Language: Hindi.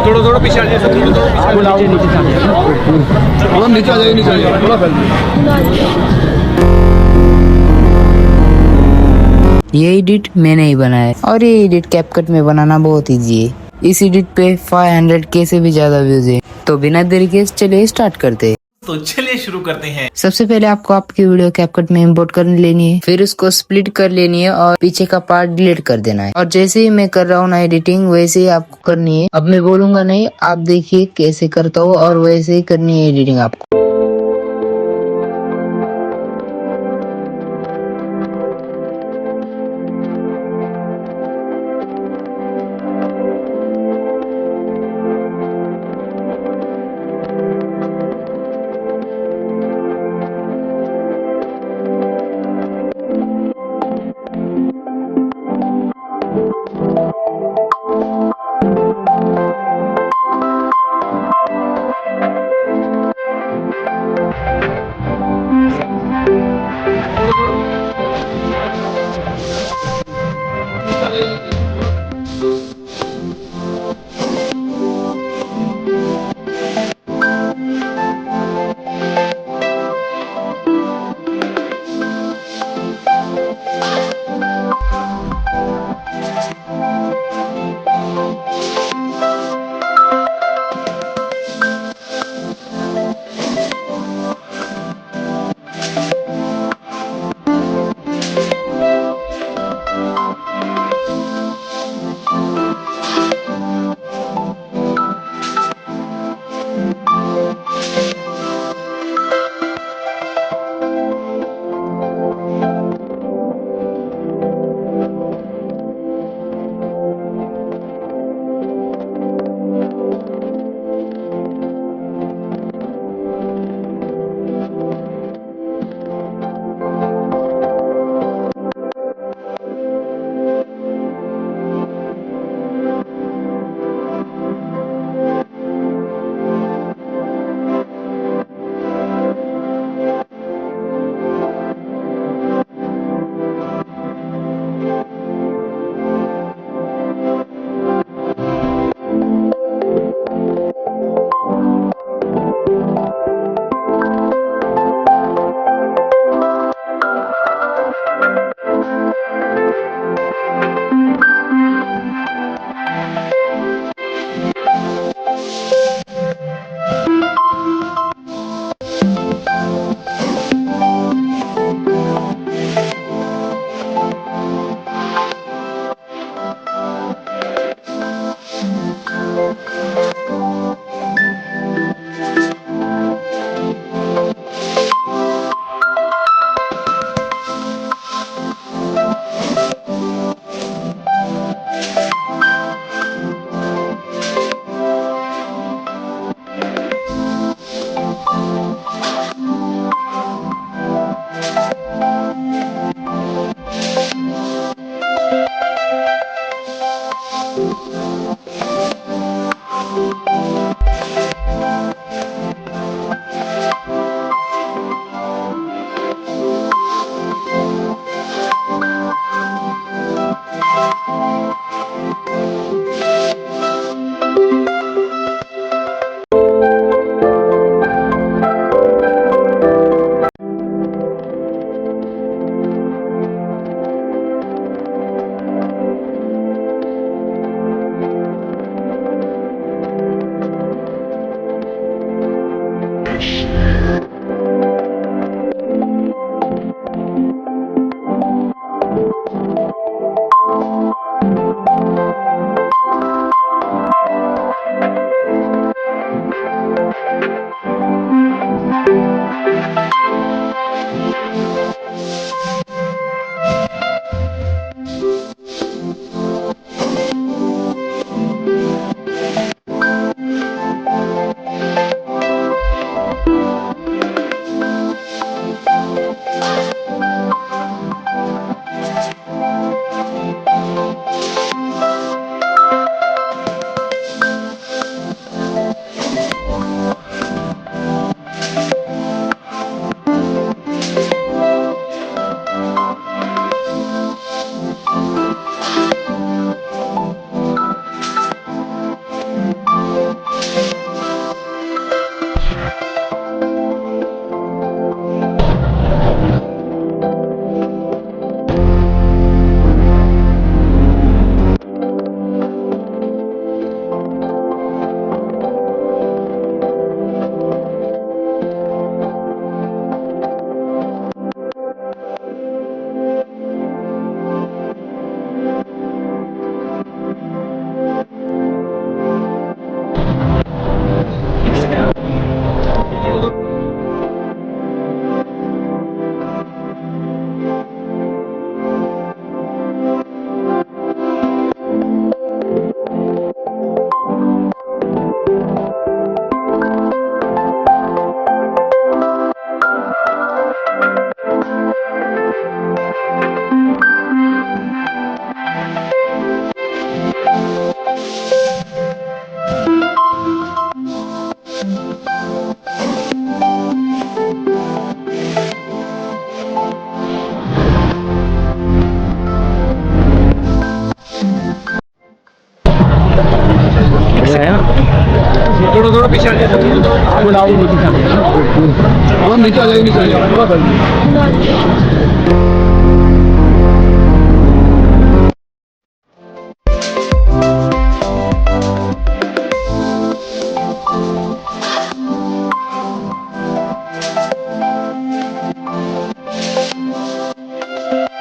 थोड़ा थोड़ा पीछे आ जाइए सर, थोड़ा थोड़ा पीछे थोड़ा नीचे आ जाइए, नीचे आ जाइए, थोड़ा फैल ये एडिट मैंने ही बनाया है और ये एडिट कैपकट में बनाना बहुत इजी है। इस एडिट पे 500K से भी ज्यादा व्यूज है। तो बिना देरी के चलिए स्टार्ट करते हैं। तो चलिए शुरू करते हैं। सबसे पहले आपको आपकी वीडियो कैपकट में इंपोर्ट कर लेनी है, फिर उसको स्प्लिट कर लेनी है और पीछे का पार्ट डिलीट कर देना है। और जैसे ही मैं कर रहा हूँ ना एडिटिंग, वैसे ही आपको करनी है। अब मैं बोलूंगा नहीं, आप देखिए कैसे करता हूँ और वैसे ही करनी है एडिटिंग आपको। पीछे आ जाइए नीचे आ जाइए नीचे आ जाइए